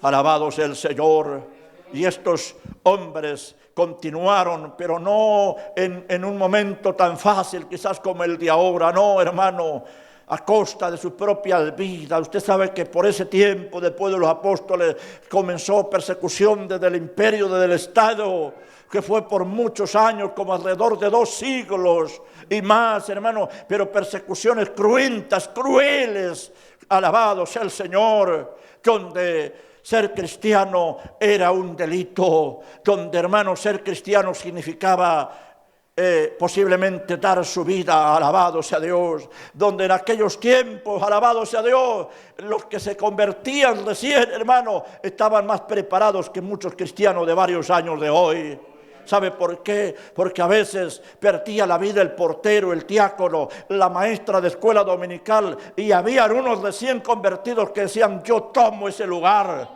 Speaker 1: Alabado sea el Señor. Y estos hombres continuaron, pero no en un momento tan fácil quizás como el de ahora, no, hermano, a costa de su propia vida. Usted sabe que por ese tiempo, después de los apóstoles, comenzó persecución desde el imperio, desde el Estado, que fue por muchos años, como alrededor de 2 siglos y más, hermano, pero persecuciones cruentas, crueles. Alabado sea el Señor, donde ser cristiano era un delito, donde, hermano, ser cristiano significaba posiblemente dar su vida. Alabado sea Dios. Donde en aquellos tiempos, alabado sea Dios, los que se convertían recién, hermano, estaban más preparados que muchos cristianos de varios años de hoy. ¿Sabe por qué? Porque a veces perdía la vida el portero, el diácono, la maestra de escuela dominical, y había unos recién convertidos que decían: yo tomo ese lugar.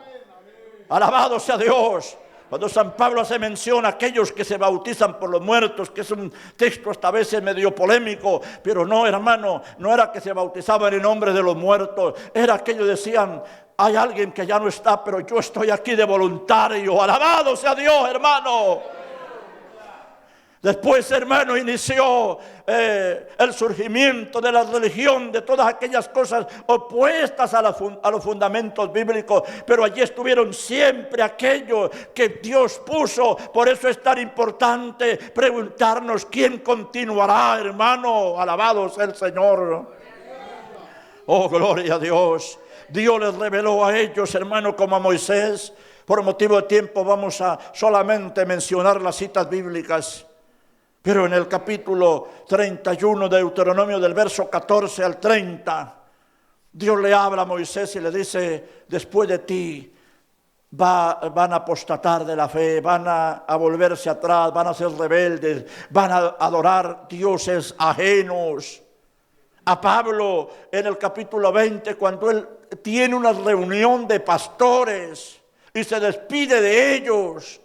Speaker 1: Alabado sea Dios. Cuando San Pablo hace mención a aquellos que se bautizan por los muertos, que es un texto hasta a veces medio polémico, pero no, hermano, no era que se bautizaban en nombre de los muertos, era que ellos decían: hay alguien que ya no está, pero yo estoy aquí de voluntario. Alabado sea Dios, hermano. Después, hermano, inició el surgimiento de la religión, de todas aquellas cosas opuestas a los fundamentos bíblicos. Pero allí estuvieron siempre aquellos que Dios puso. Por eso es tan importante preguntarnos: ¿quién continuará, hermano? Alabado sea el Señor. Oh, gloria a Dios. Dios les reveló a ellos, hermano, como a Moisés. Por motivo de tiempo vamos a solamente mencionar las citas bíblicas. Pero en el capítulo 31 de Deuteronomio, del verso 14 al 30, Dios le habla a Moisés y le dice: después de ti van a apostatar de la fe, van a volverse atrás, van a ser rebeldes, van a adorar dioses ajenos. A Pablo, en el capítulo 20, cuando él tiene una reunión de pastores y se despide de ellos,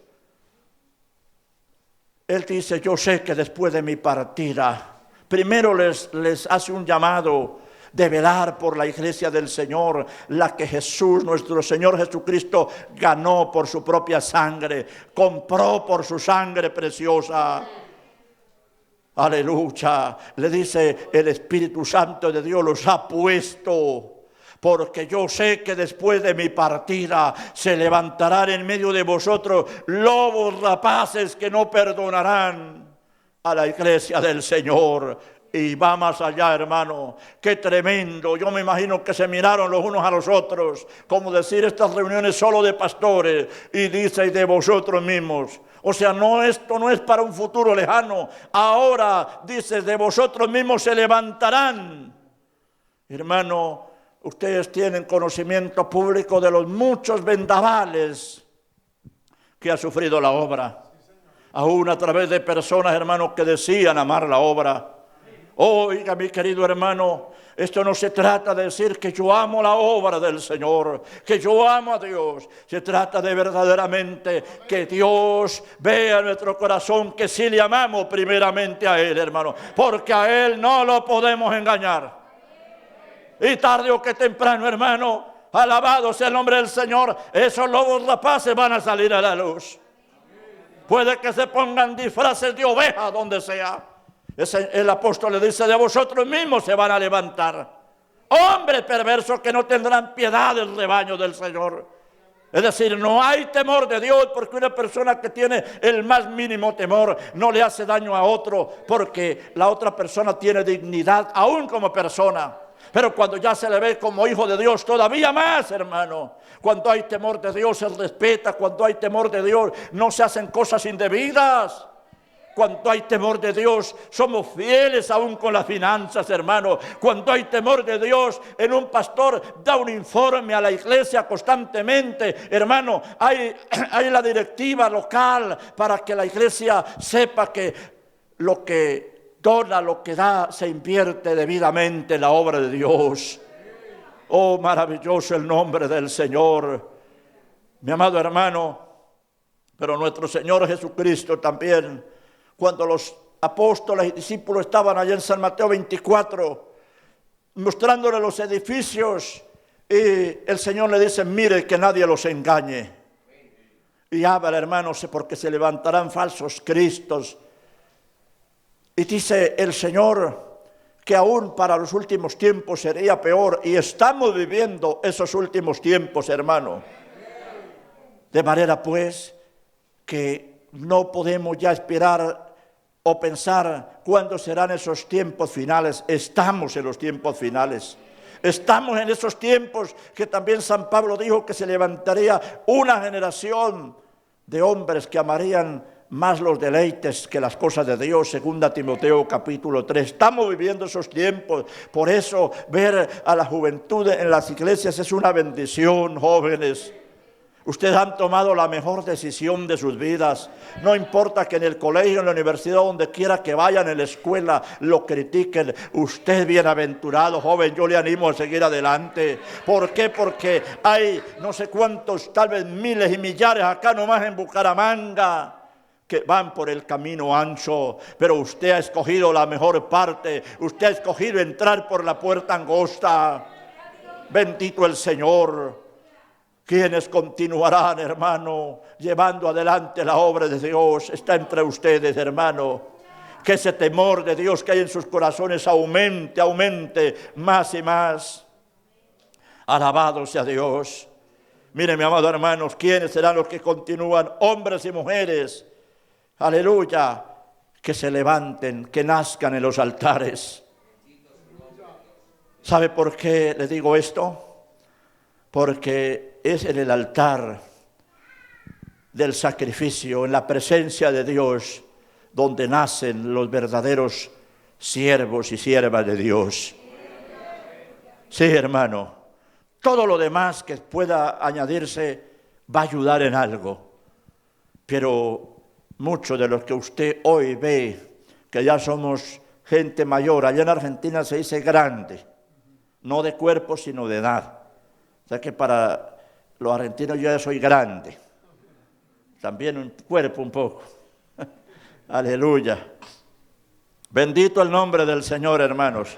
Speaker 1: él dice: yo sé que después de mi partida, primero les hace un llamado de velar por la iglesia del Señor, la que Jesús, nuestro Señor Jesucristo, ganó por su propia sangre, compró por su sangre preciosa. Aleluya. Le dice: el Espíritu Santo de Dios los ha puesto, porque yo sé que después de mi partida se levantarán en medio de vosotros lobos rapaces que no perdonarán a la iglesia del Señor. Y va más allá, hermano. Qué tremendo. Yo me imagino que se miraron los unos a los otros, como decir: estas reuniones solo de pastores, y dice: y de vosotros mismos. O sea, no, esto no es para un futuro lejano. Ahora dice: de vosotros mismos se levantarán. Hermano, ustedes tienen conocimiento público de los muchos vendavales que ha sufrido la obra, aún a través de personas, hermanos, que decían amar la obra. Oiga, mi querido hermano, esto no se trata de decir que yo amo la obra del Señor, que yo amo a Dios. Se trata de verdaderamente que Dios vea en nuestro corazón que sí le amamos primeramente a Él, hermano, porque a Él no lo podemos engañar. Y tarde o que temprano, hermano, alabado sea el nombre del Señor, esos lobos rapaces van a salir a la luz. Puede que se pongan disfraces de oveja donde sea. El apóstol le dice: de vosotros mismos se van a levantar hombres perversos que no tendrán piedad del rebaño del Señor. Es decir, no hay temor de Dios, porque una persona que tiene el más mínimo temor no le hace daño a otro, porque la otra persona tiene dignidad aún como persona. Pero cuando ya se le ve como hijo de Dios, todavía más, hermano. Cuando hay temor de Dios, se respeta. Cuando hay temor de Dios, no se hacen cosas indebidas. Cuando hay temor de Dios, somos fieles aún con las finanzas, hermano. Cuando hay temor de Dios, en un pastor da un informe a la iglesia constantemente. Hermano, hay la directiva local para que la iglesia sepa que lo que dona, lo que da, se invierte debidamente en la obra de Dios. Oh, maravilloso el nombre del Señor. Mi amado hermano, pero nuestro Señor Jesucristo también, cuando los apóstoles y discípulos estaban allá en San Mateo 24, mostrándole los edificios, y el Señor le dice: mire que nadie los engañe. Y habla, hermanos, porque se levantarán falsos cristos. Y dice el Señor que aún para los últimos tiempos sería peor. Y estamos viviendo esos últimos tiempos, hermano. De manera pues que no podemos ya esperar o pensar cuándo serán esos tiempos finales. Estamos en los tiempos finales. Estamos en esos tiempos que también San Pablo dijo que se levantaría una generación de hombres que amarían más los deleites que las cosas de Dios, 2 Timoteo capítulo 3. Estamos viviendo esos tiempos. Por eso ver a la juventud en las iglesias es una bendición, jóvenes. Ustedes han tomado la mejor decisión de sus vidas. No importa que en el colegio, en la universidad, donde quiera que vayan, en la escuela, lo critiquen. Usted es bienaventurado, joven. Yo le animo a seguir adelante. ¿Por qué? Porque hay no sé cuántos, tal vez miles y millares acá nomás en Bucaramanga, que van por el camino ancho, pero usted ha escogido la mejor parte. Usted ha escogido entrar por la puerta angosta. Bendito el Señor. Quienes continuarán, hermano, llevando adelante la obra de Dios, está entre ustedes, hermano. Que ese temor de Dios que hay en sus corazones aumente, aumente más y más. Alabado sea Dios. Miren, mi amado hermanos, ¿quiénes serán los que continúan? Hombres y mujeres, aleluya, que se levanten, que nazcan en los altares. ¿Sabe por qué le digo esto? Porque es en el altar del sacrificio, en la presencia de Dios, donde nacen los verdaderos siervos y siervas de Dios. Sí, hermano, todo lo demás que pueda añadirse va a ayudar en algo, pero muchos de los que usted hoy ve, que ya somos gente mayor, allá en Argentina se dice grande, no de cuerpo sino de edad. O sea que para los argentinos yo ya soy grande, también un cuerpo un poco. Aleluya. Bendito el nombre del Señor, hermanos.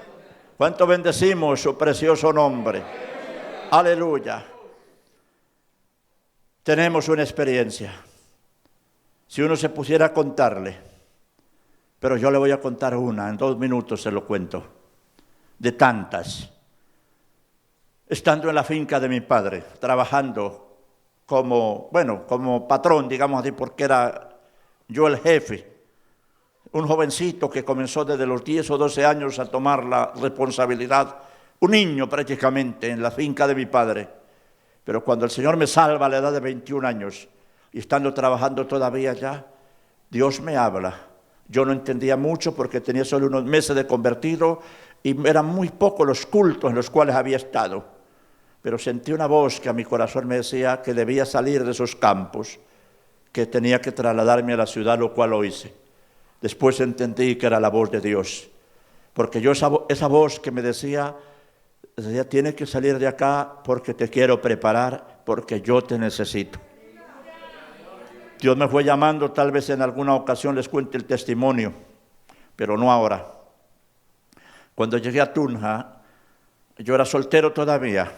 Speaker 1: ¿Cuánto bendecimos su precioso nombre? Aleluya. Tenemos una experiencia. Si uno se pusiera a contarle, pero yo le voy a contar una, en 2 minutos se lo cuento, de tantas. Estando en la finca de mi padre, trabajando como patrón, digamos así, porque era yo el jefe. Un jovencito que comenzó desde los 10 o 12 años a tomar la responsabilidad, un niño prácticamente en la finca de mi padre. Pero cuando el Señor me salva a la edad de 21 años y estando trabajando todavía allá, Dios me habla. Yo no entendía mucho porque tenía solo unos meses de convertido y eran muy pocos los cultos en los cuales había estado. Pero sentí una voz que a mi corazón me decía que debía salir de esos campos, que tenía que trasladarme a la ciudad, lo cual lo hice. Después entendí que era la voz de Dios, porque yo esa voz que me decía, tienes que salir de acá porque te quiero preparar, porque yo te necesito. Dios me fue llamando, tal vez en alguna ocasión les cuente el testimonio, pero no ahora. Cuando llegué a Tunja, yo era soltero todavía,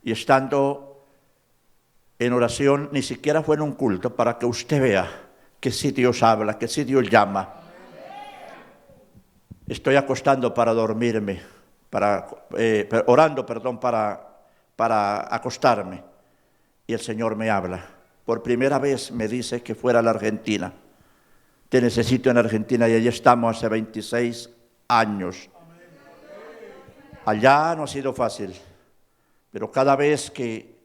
Speaker 1: y estando en oración, ni siquiera fue en un culto, para que usted vea que sí Dios habla, que sí Dios llama. Estoy acostando para dormirme, orando para acostarme, y el Señor me habla. Por primera vez me dice que fuera a la Argentina. Te necesito en Argentina, y allí estamos hace 26 años. Allá no ha sido fácil, pero cada vez que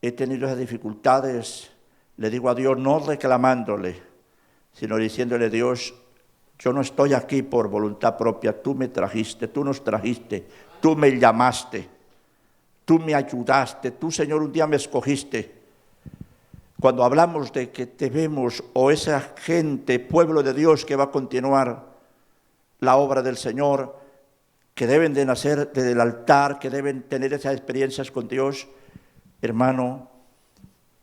Speaker 1: he tenido esas dificultades, le digo a Dios, no reclamándole, sino diciéndole, Dios, yo no estoy aquí por voluntad propia, tú me trajiste, tú nos trajiste, tú me llamaste, tú me ayudaste, tú, Señor, un día me escogiste. Cuando hablamos de que debemos, o esa gente, pueblo de Dios que va a continuar la obra del Señor, que deben de nacer desde el altar, que deben tener esas experiencias con Dios, hermano,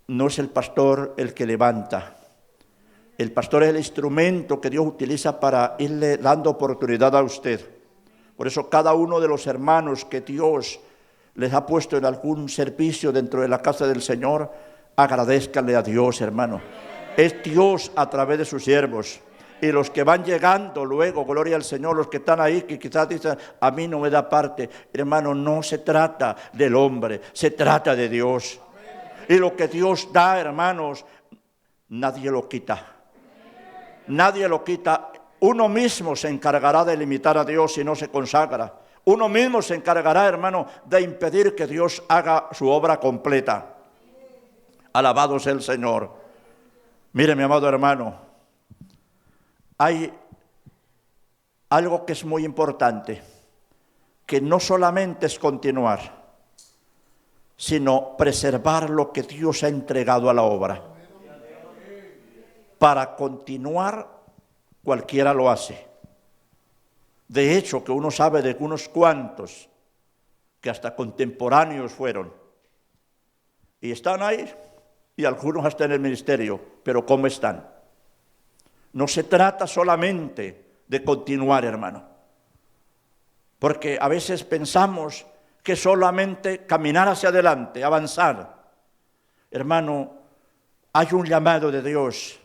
Speaker 1: no es el pastor el que levanta. El pastor es el instrumento que Dios utiliza para irle dando oportunidad a usted. Por eso cada uno de los hermanos que Dios les ha puesto en algún servicio dentro de la casa del Señor, agradézcanle a Dios, hermano. Es Dios a través de sus siervos. Y los que van llegando luego, gloria al Señor, los que están ahí, que quizás dicen, a mí no me da parte. Hermano, no se trata del hombre, se trata de Dios. Y lo que Dios da, hermanos, nadie lo quita. Nadie lo quita. Uno mismo se encargará de limitar a Dios si no se consagra. Uno mismo se encargará, hermano, de impedir que Dios haga su obra completa. Alabado sea el Señor. Mire, mi amado hermano, hay algo que es muy importante, que no solamente es continuar, sino preservar lo que Dios ha entregado a la obra. Para continuar, cualquiera lo hace. De hecho, que uno sabe de unos cuantos que hasta contemporáneos fueron. Y están ahí, y algunos hasta en el ministerio, pero ¿cómo están? No se trata solamente de continuar, hermano, porque a veces pensamos que solamente caminar hacia adelante, avanzar. Hermano, hay un llamado de Dios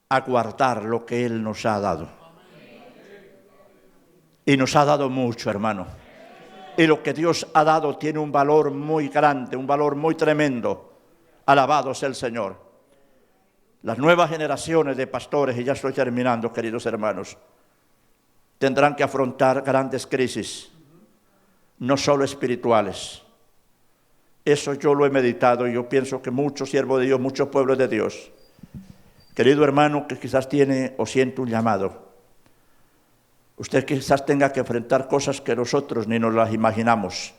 Speaker 1: a guardar lo que Él nos ha dado. Y nos ha dado mucho, hermano. Y lo que Dios ha dado tiene un valor muy grande, un valor muy tremendo. Alabado sea el Señor. Las nuevas generaciones de pastores, y ya estoy terminando, queridos hermanos, tendrán que afrontar grandes crisis, no solo espirituales. Eso yo lo he meditado y yo pienso que muchos siervos de Dios, muchos pueblos de Dios, querido hermano que quizás tiene o siente un llamado, usted quizás tenga que enfrentar cosas que nosotros ni nos las imaginamos.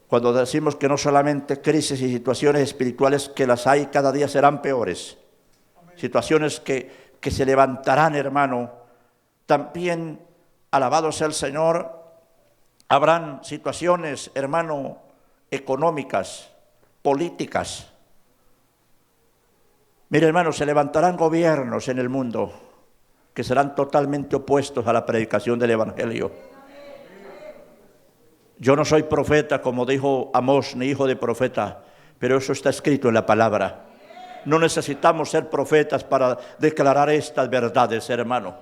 Speaker 1: Cuando decimos que no solamente crisis y situaciones espirituales que las hay, cada día serán peores. Amén. Situaciones que se levantarán, hermano. También, alabado sea el Señor, habrán situaciones, hermano, económicas, políticas. Mire, hermano, se levantarán gobiernos en el mundo que serán totalmente opuestos a la predicación del Evangelio. Yo no soy profeta, como dijo Amós, ni hijo de profeta, pero eso está escrito en la palabra. No necesitamos ser profetas para declarar estas verdades, hermano.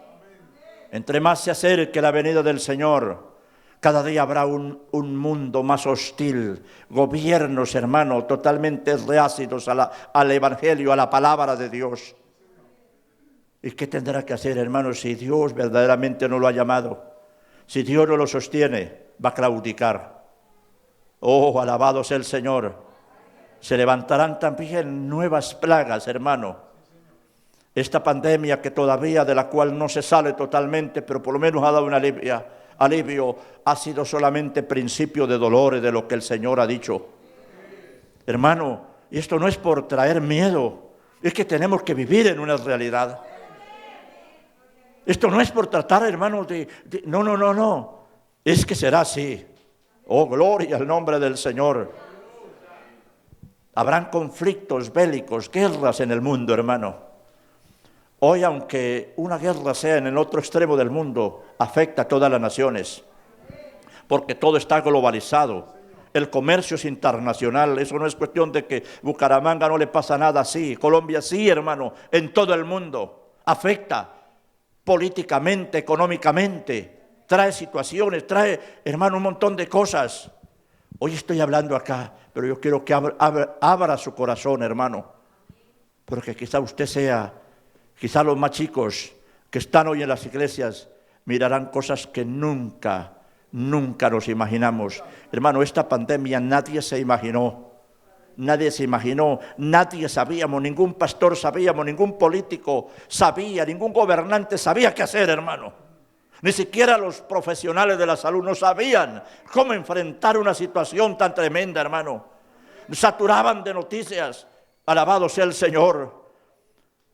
Speaker 1: Entre más se acerque la venida del Señor, cada día habrá un mundo más hostil, gobiernos, hermano, totalmente reácidos al Evangelio, a la palabra de Dios. ¿Y qué tendrá que hacer, hermano, si Dios verdaderamente no lo ha llamado? Si Dios no lo sostiene, va a claudicar. Oh, alabado sea el Señor. Se levantarán también nuevas plagas, hermano. Esta pandemia que todavía, de la cual no se sale totalmente, pero por lo menos ha dado un alivio, ha sido solamente principio de dolores de lo que el Señor ha dicho. Hermano, y esto no es por traer miedo, es que tenemos que vivir en una realidad. Esto no es por tratar, hermano, no. Es que será así. Oh, gloria al nombre del Señor. Habrán conflictos bélicos, guerras en el mundo, hermano. Hoy, aunque una guerra sea en el otro extremo del mundo, afecta a todas las naciones, porque todo está globalizado. El comercio es internacional. Eso no es cuestión de que Bucaramanga no le pasa nada así. Colombia sí, hermano, en todo el mundo. Afecta políticamente, económicamente. Trae situaciones, trae, hermano, un montón de cosas. Hoy estoy hablando acá, pero yo quiero que abra su corazón, hermano. Porque quizá usted sea, quizá los más chicos que están hoy en las iglesias mirarán cosas que nunca nos imaginamos. Hermano, esta pandemia nadie se imaginó, nadie sabíamos, ningún pastor sabíamos, ningún político sabía, ningún gobernante sabía qué hacer, hermano. Ni siquiera los profesionales de la salud no sabían cómo enfrentar una situación tan tremenda, hermano. Saturaban de noticias. Alabado sea el Señor.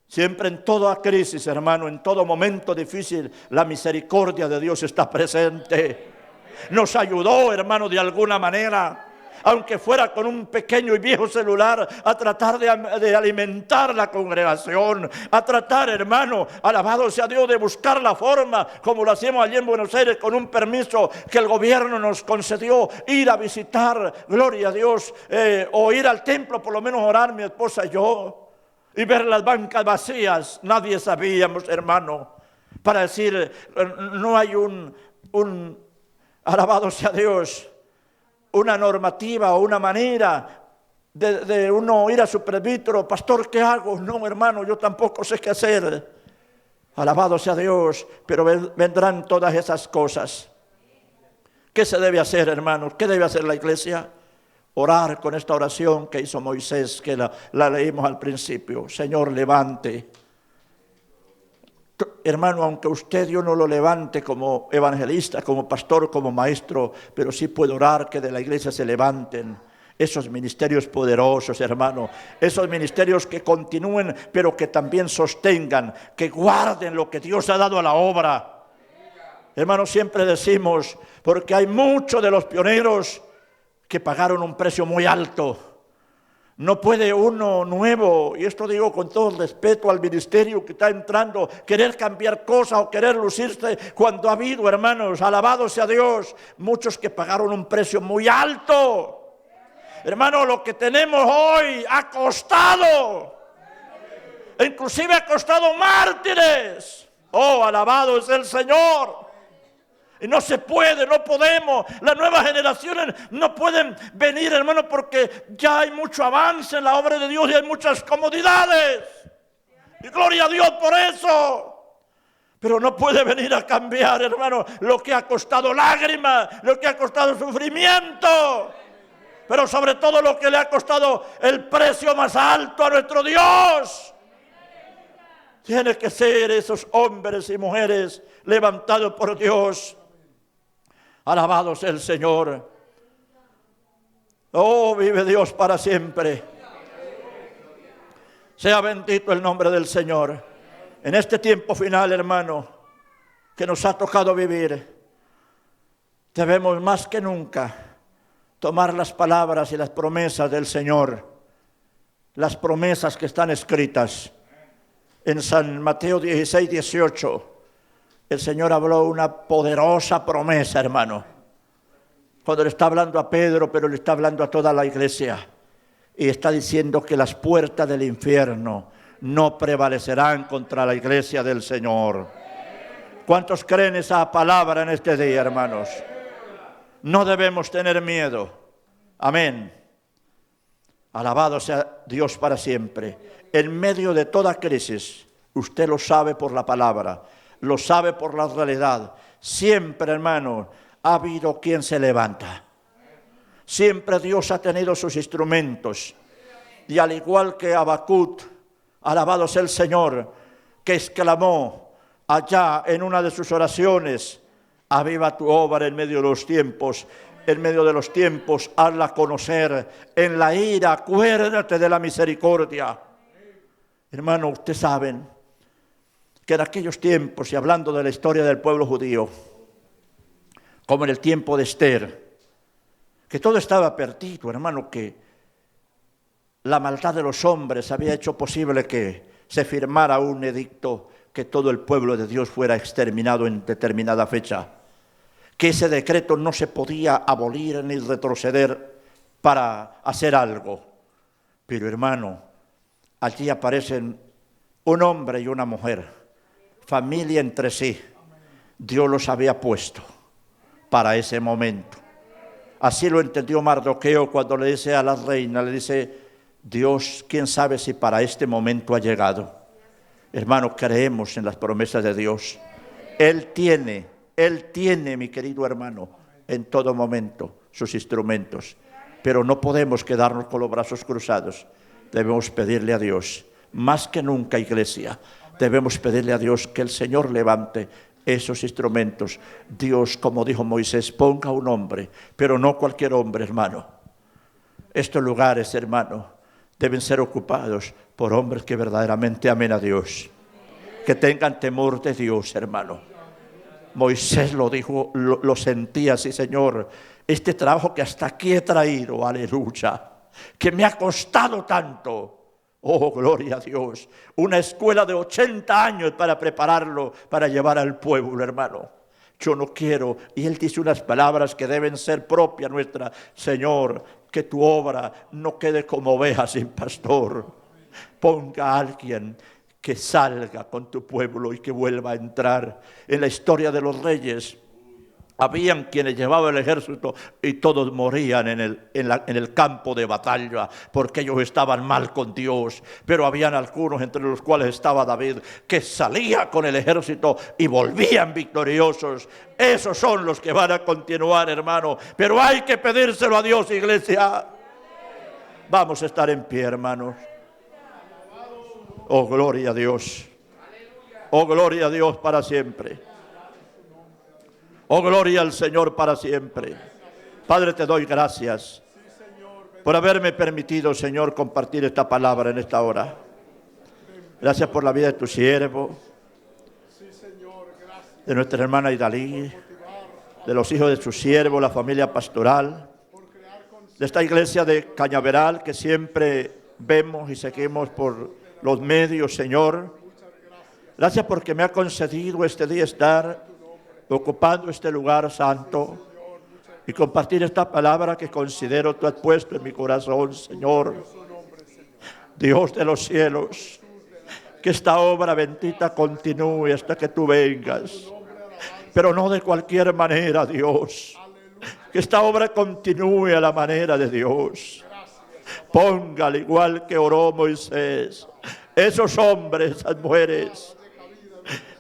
Speaker 1: Siempre en toda crisis, hermano, en todo momento difícil, la misericordia de Dios está presente. Nos ayudó, hermano, de alguna manera, aunque fuera con un pequeño y viejo celular, a tratar de alimentar la congregación, a tratar, hermano, alabado sea Dios, de buscar la forma, como lo hacíamos allí en Buenos Aires, con un permiso que el gobierno nos concedió, ir a visitar, gloria a Dios, o ir al templo, por lo menos orar mi esposa y yo, y ver las bancas vacías. Nadie sabíamos, hermano, para decir, no hay alabado sea Dios, una normativa o una manera de uno ir a su presbítero. Pastor, ¿qué hago? No, hermano, yo tampoco sé qué hacer. Alabado sea Dios, pero vendrán todas esas cosas. ¿Qué se debe hacer, hermanos? ¿Qué debe hacer la iglesia? Orar con esta oración que hizo Moisés, que la leímos al principio. Señor, levante. Hermano, aunque usted Dios no lo levante como evangelista, como pastor, como maestro, pero sí puede orar que de la iglesia se levanten Esos ministerios poderosos, hermano, esos ministerios que continúen, pero que también sostengan, que guarden lo que Dios ha dado a la obra. Hermano, siempre decimos, porque hay muchos de los pioneros que pagaron un precio muy alto. No puede uno nuevo, y esto digo con todo el respeto al ministerio que está entrando, querer cambiar cosas o querer lucirse cuando ha habido, hermanos, alabado sea Dios, muchos que pagaron un precio muy alto. Hermano, lo que tenemos hoy ha costado, inclusive ha costado mártires. Oh, alabado es el Señor. Y no se puede, no podemos. Las nuevas generaciones no pueden venir, hermano, porque ya hay mucho avance en la obra de Dios y hay muchas comodidades. Y gloria a Dios por eso. Pero no puede venir a cambiar, hermano, lo que ha costado lágrimas, lo que ha costado sufrimiento. Pero sobre todo lo que le ha costado el precio más alto a nuestro Dios. Tiene que ser esos hombres y mujeres levantados por Dios. Alabado sea el Señor. Oh, vive Dios para siempre. Sea bendito el nombre del Señor. En este tiempo final, hermano, que nos ha tocado vivir, debemos más que nunca tomar las palabras y las promesas del Señor, las promesas que están escritas en San Mateo 16, 18. El Señor habló una poderosa promesa, hermano, cuando le está hablando a Pedro, pero le está hablando a toda la iglesia, y está diciendo que las puertas del infierno no prevalecerán contra la iglesia del Señor. ¿Cuántos creen esa palabra en este día, hermanos? No debemos tener miedo. Amén. Alabado sea Dios para siempre. En medio de toda crisis, usted lo sabe por la palabra, lo sabe por la realidad. Siempre, hermano, ha habido quien se levanta. Siempre Dios ha tenido sus instrumentos. Y al igual que Habacuc, alabado sea el Señor, que exclamó allá en una de sus oraciones: aviva tu obra en medio de los tiempos. En medio de los tiempos, hazla conocer. En la ira, acuérdate de la misericordia. Hermano, ustedes saben que en aquellos tiempos, y hablando de la historia del pueblo judío, como en el tiempo de Esther, que todo estaba perdido, hermano, que la maldad de los hombres había hecho posible que se firmara un edicto que todo el pueblo de Dios fuera exterminado en determinada fecha, que ese decreto no se podía abolir ni retroceder para hacer algo. Pero, hermano, allí aparecen un hombre y una mujer, familia entre sí. Dios los había puesto para ese momento. Así lo entendió Mardoqueo cuando le dice a la reina, le dice: Dios, quién sabe si para este momento ha llegado. Hermano, creemos en las promesas de Dios. Él tiene, mi querido hermano, en todo momento sus instrumentos. Pero no podemos quedarnos con los brazos cruzados. Debemos pedirle a Dios, más que nunca, iglesia, debemos pedirle a Dios que el Señor levante esos instrumentos. Dios, como dijo Moisés, ponga un hombre, pero no cualquier hombre, hermano. Estos lugares, hermano, deben ser ocupados por hombres que verdaderamente amen a Dios, que tengan temor de Dios, hermano. Moisés lo dijo, lo sentía así: Señor, este trabajo que hasta aquí he traído, aleluya, que me ha costado tanto. Oh, gloria a Dios. Una escuela de 80 años para prepararlo, para llevar al pueblo, hermano. Yo no quiero, y Él dice unas palabras que deben ser propias nuestras: Señor, que tu obra no quede como oveja sin pastor. Ponga a alguien que salga con tu pueblo y que vuelva a entrar. En la historia de los reyes, habían quienes llevaban el ejército y todos morían en el campo de batalla porque ellos estaban mal con Dios. Pero habían algunos, entre los cuales estaba David, que salía con el ejército y volvían victoriosos. Esos son los que van a continuar, hermano. Pero hay que pedírselo a Dios, iglesia. Vamos a estar en pie, hermanos. Oh, gloria a Dios. Oh, gloria a Dios para siempre. Oh, gloria al Señor para siempre. Padre, te doy gracias. por haberme permitido, Señor, compartir esta palabra en esta hora. Gracias por la vida de tu siervo, de nuestra hermana Idalí, de los hijos de su siervo, la familia pastoral, de esta iglesia de Cañaveral que siempre vemos y seguimos por los medios, Señor. Gracias porque me ha concedido este día estar ocupando este lugar santo y compartir esta palabra que considero tú has puesto en mi corazón, Señor. Dios de los cielos, que esta obra bendita continúe hasta que tú vengas, pero no de cualquier manera, Dios. Que esta obra continúe a la manera de Dios. Ponga, al igual que oró Moisés, esos hombres, esas mujeres.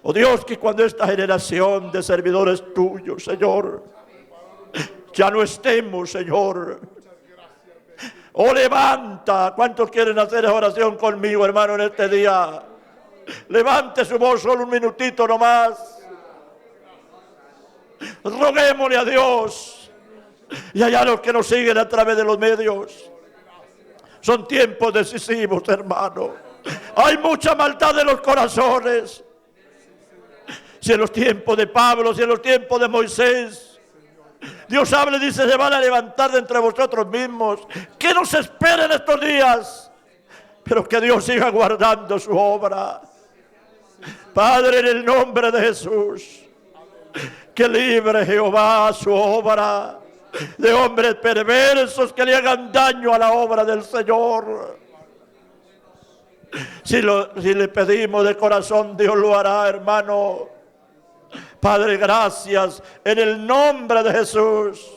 Speaker 1: Oh Dios, que cuando esta generación de servidores tuyos, Señor, ya no estemos, Señor. Oh, levanta. ¿Cuántos quieren hacer oración conmigo, hermano, en este día? Levante su voz solo un minutito nomás. Roguémosle a Dios. Y allá los que nos siguen a través de los medios. Son tiempos decisivos, hermano. Hay mucha maldad en los corazones. Si en los tiempos de Pablo, si en los tiempos de Moisés, Dios habla y dice, se van a levantar de entre vosotros mismos. ¿Qué nos espera en estos días? Pero que Dios siga guardando su obra. Padre, en el nombre de Jesús, que libre Jehová su obra de hombres perversos que le hagan daño a la obra del Señor. Si le pedimos de corazón, Dios lo hará, hermano. Padre, gracias en el nombre de Jesús.